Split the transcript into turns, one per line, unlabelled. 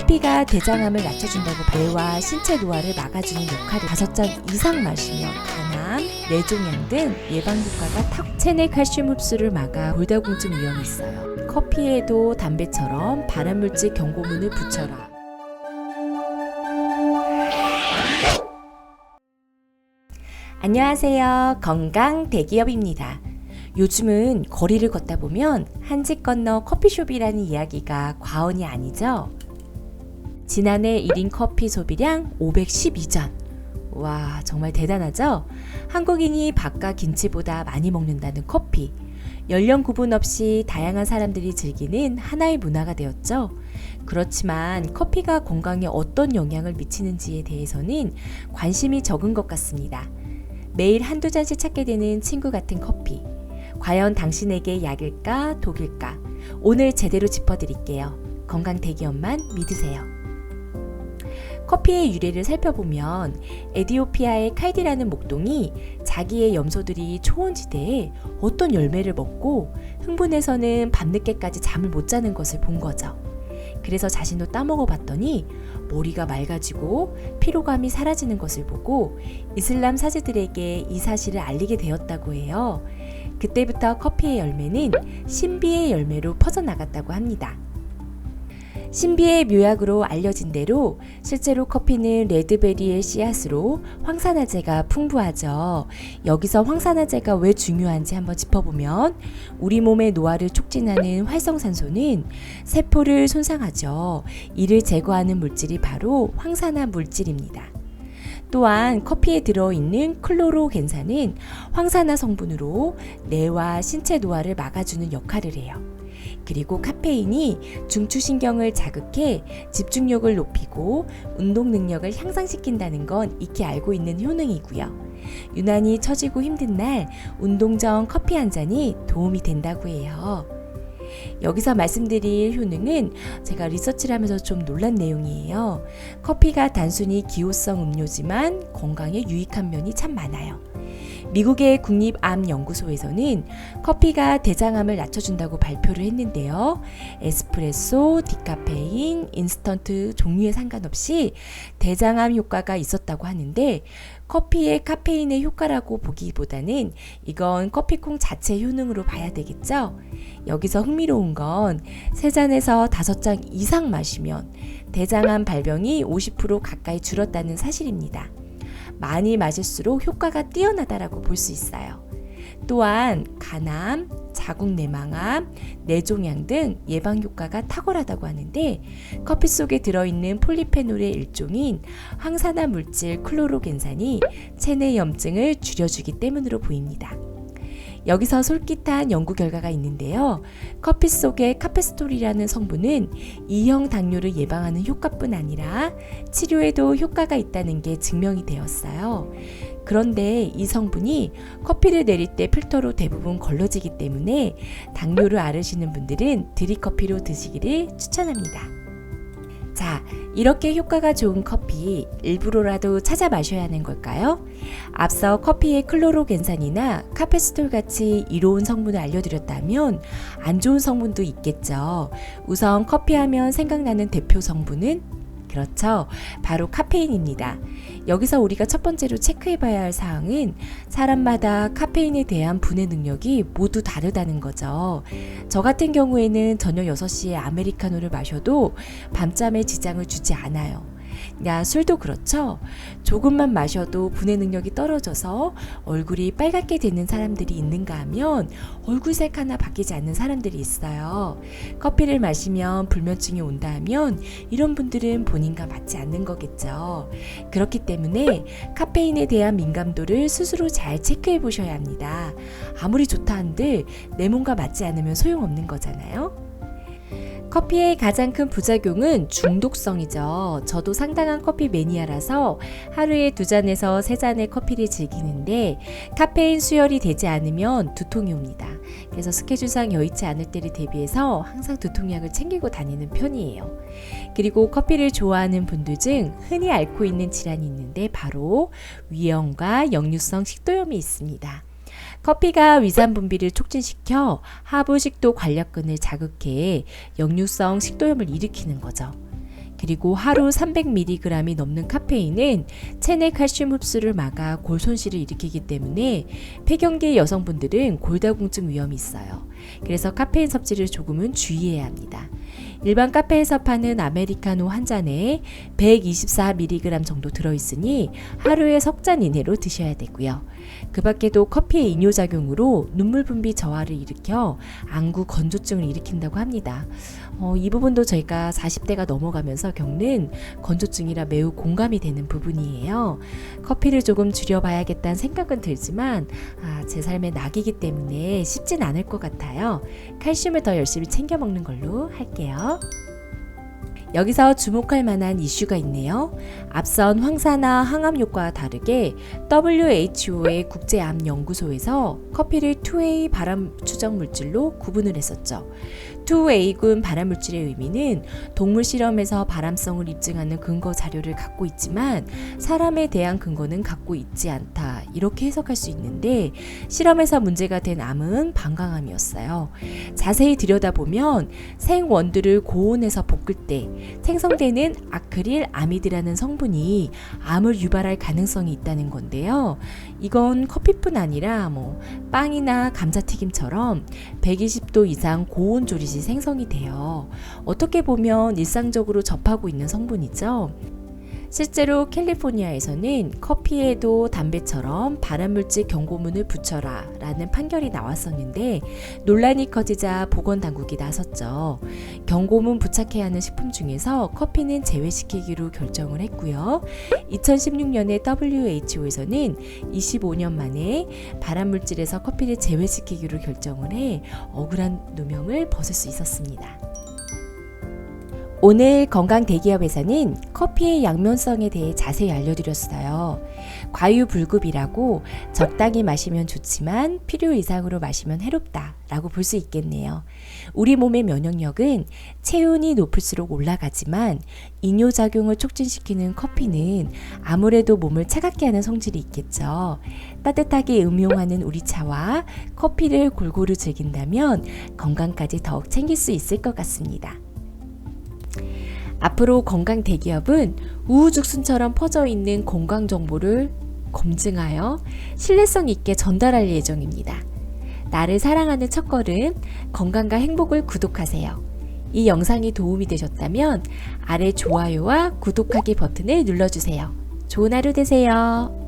커피가 대장암을 낮춰준다고 뇌와 신체 노화를 막아주는 역할을 5잔 이상 마시면 간암, 뇌종양 등 예방 효과가 탁. 체내 칼슘 흡수를 막아 골다공증 위험이 있어요. 커피에도 담배처럼 발암물질 경고문을 붙여라. 안녕하세요. 건강 대기업입니다. 요즘은 거리를 걷다 보면 한 집 건너 커피숍이라는 이야기가 과언이 아니죠. 지난해 1인 커피 소비량 512잔. 와, 정말 대단하죠? 한국인이 밥과 김치보다 많이 먹는다는 커피. 연령 구분 없이 다양한 사람들이 즐기는 하나의 문화가 되었죠. 그렇지만 커피가 건강에 어떤 영향을 미치는지에 대해서는 관심이 적은 것 같습니다. 매일 한두 잔씩 찾게 되는 친구 같은 커피. 과연 당신에게 약일까 독일까? 오늘 제대로 짚어드릴게요. 건강 대기업만 믿으세요. 커피의 유래를 살펴보면 에티오피아의 칼디라는 목동이 자기의 염소들이 초원지대에 어떤 열매를 먹고 흥분해서는 밤늦게까지 잠을 못 자는 것을 본 거죠. 그래서 자신도 따먹어 봤더니 머리가 맑아지고 피로감이 사라지는 것을 보고 이슬람 사제들에게 이 사실을 알리게 되었다고 해요. 그때부터 커피의 열매는 신비의 열매로 퍼져나갔다고 합니다. 신비의 묘약으로 알려진 대로 실제로 커피는 레드베리의 씨앗으로 황산화제가 풍부하죠. 여기서 황산화제가 왜 중요한지 한번 짚어보면 우리 몸의 노화를 촉진하는 활성산소는 세포를 손상하죠. 이를 제거하는 물질이 바로 황산화 물질입니다. 또한 커피에 들어있는 클로로겐산은 황산화 성분으로 뇌와 신체 노화를 막아주는 역할을 해요. 그리고 카페인이 중추신경을 자극해 집중력을 높이고 운동 능력을 향상시킨다는 건 익히 알고 있는 효능이고요. 유난히 처지고 힘든 날 운동 전 커피 한 잔이 도움이 된다고 해요. 여기서 말씀드릴 효능은 제가 리서치를 하면서 좀 놀란 내용이에요. 커피가 단순히 기호성 음료지만 건강에 유익한 면이 참 많아요. 미국의 국립암연구소에서는 커피가 대장암을 낮춰준다고 발표를 했는데요. 에스프레소, 디카페인, 인스턴트 종류에 상관없이 대장암 효과가 있었다고 하는데 커피의 카페인의 효과라고 보기보다는 이건 커피콩 자체 효능으로 봐야 되겠죠? 여기서 흥미로운 건 3잔에서 5잔 이상 마시면 대장암 발병이 50% 가까이 줄었다는 사실입니다. 많이 마실수록 효과가 뛰어나다라고 볼 수 있어요. 또한 간암, 자궁내망암, 뇌종양 등 예방 효과가 탁월하다고 하는데 커피 속에 들어있는 폴리페놀의 일종인 황산화 물질 클로로겐산이 체내 염증을 줄여주기 때문으로 보입니다. 여기서 솔깃한 연구 결과가 있는데요. 커피 속의 카페스톨이라는 성분은 2형 당뇨를 예방하는 효과뿐 아니라 치료에도 효과가 있다는 게 증명이 되었어요. 그런데 이 성분이 커피를 내릴 때 필터로 대부분 걸러지기 때문에 당뇨를 앓으시는 분들은 드립커피로 드시기를 추천합니다. 자, 이렇게 효과가 좋은 커피 일부러라도 찾아 마셔야 하는 걸까요? 앞서 커피의 클로로겐산이나 카페스톨 같이 이로운 성분을 알려드렸다면 안 좋은 성분도 있겠죠. 우선 커피하면 생각나는 대표 성분은 그렇죠. 바로 카페인입니다. 여기서 우리가 첫 번째로 체크해봐야 할 사항은 사람마다 카페인에 대한 분해 능력이 모두 다르다는 거죠. 저 같은 경우에는 저녁 6시에 아메리카노를 마셔도 밤잠에 지장을 주지 않아요. 야, 술도 그렇죠. 조금만 마셔도 분해 능력이 떨어져서 얼굴이 빨갛게 되는 사람들이 있는가 하면 얼굴색 하나 바뀌지 않는 사람들이 있어요. 커피를 마시면 불면증이 온다 하면 이런 분들은 본인과 맞지 않는 거겠죠. 그렇기 때문에 카페인에 대한 민감도를 스스로 잘 체크해 보셔야 합니다. 아무리 좋다 한들 내 몸과 맞지 않으면 소용없는 거잖아요. 커피의 가장 큰 부작용은 중독성이죠. 저도 상당한 커피 매니아라서 하루에 2잔에서 3잔의 커피를 즐기는데 카페인 수혈이 되지 않으면 두통이 옵니다. 그래서 스케줄상 여의치 않을 때를 대비해서 항상 두통약을 챙기고 다니는 편이에요. 그리고 커피를 좋아하는 분들 중 흔히 앓고 있는 질환이 있는데 바로 위염과 역류성 식도염이 있습니다. 커피가 위산 분비를 촉진시켜 하부식도 관략근을 자극해 역류성 식도염을 일으키는 거죠. 그리고 하루 300mg이 넘는 카페인은 체내 칼슘 흡수를 막아 골 손실을 일으키기 때문에 폐경기 여성분들은 골다공증 위험이 있어요. 그래서 카페인 섭취를 조금은 주의해야 합니다. 일반 카페에서 파는 아메리카노 한 잔에 124mg 정도 들어있으니 하루에 석 잔 이내로 드셔야 되고요. 그 밖에도 커피의 이뇨작용으로 눈물 분비 저하를 일으켜 안구 건조증을 일으킨다고 합니다. 이 부분도 저희가 40대가 넘어가면서 겪는 건조증이라 매우 공감이 되는 부분이에요. 커피를 조금 줄여봐야겠다는 생각은 들지만 제 삶의 낙이기 때문에 쉽진 않을 것 같아요. 칼슘을 더 열심히 챙겨 먹는 걸로 할게요. 여기서 주목할 만한 이슈가 있네요. 앞선 황산화 항암 효과와 다르게 WHO의 국제암연구소에서 커피를 2A 발암 추정 물질로 구분을 했었죠. 2A군 발암 물질의 의미는 동물 실험에서 발암성을 입증하는 근거 자료를 갖고 있지만 사람에 대한 근거는 갖고 있지 않다, 이렇게 해석할 수 있는데 실험에서 문제가 된 암은 방광암이었어요. 자세히 들여다보면 생원두를 고온에서 볶을 때 생성되는 아크릴 아미드라는 성분이 암을 유발할 가능성이 있다는 건데요. 이건 커피뿐 아니라 빵이나 감자튀김처럼 120도 이상 고온 조리시 생성이 돼요. 어떻게 보면 일상적으로 접하고 있는 성분이죠. 실제로 캘리포니아에서는 커피에도 담배처럼 발암물질 경고문을 붙여라 라는 판결이 나왔었는데 논란이 커지자 보건당국이 나섰죠. 경고문 부착해야 하는 식품 중에서 커피는 제외시키기로 결정을 했고요. 2016년에 WHO에서는 25년 만에 발암물질에서 커피를 제외시키기로 결정을 해 억울한 누명을 벗을 수 있었습니다. 오늘 건강대기업에서는 커피의 양면성에 대해 자세히 알려드렸어요. 과유불급이라고 적당히 마시면 좋지만 필요 이상으로 마시면 해롭다 라고 볼 수 있겠네요. 우리 몸의 면역력은 체온이 높을수록 올라가지만 이뇨작용을 촉진시키는 커피는 아무래도 몸을 차갑게 하는 성질이 있겠죠. 따뜻하게 음용하는 우리 차와 커피를 골고루 즐긴다면 건강까지 더욱 챙길 수 있을 것 같습니다. 앞으로 건강대기업은 우후죽순처럼 퍼져 있는 건강 정보를 검증하여 신뢰성 있게 전달할 예정입니다. 나를 사랑하는 첫걸음, 건강과 행복을 구독하세요. 이 영상이 도움이 되셨다면 아래 좋아요와 구독하기 버튼을 눌러주세요. 좋은 하루 되세요.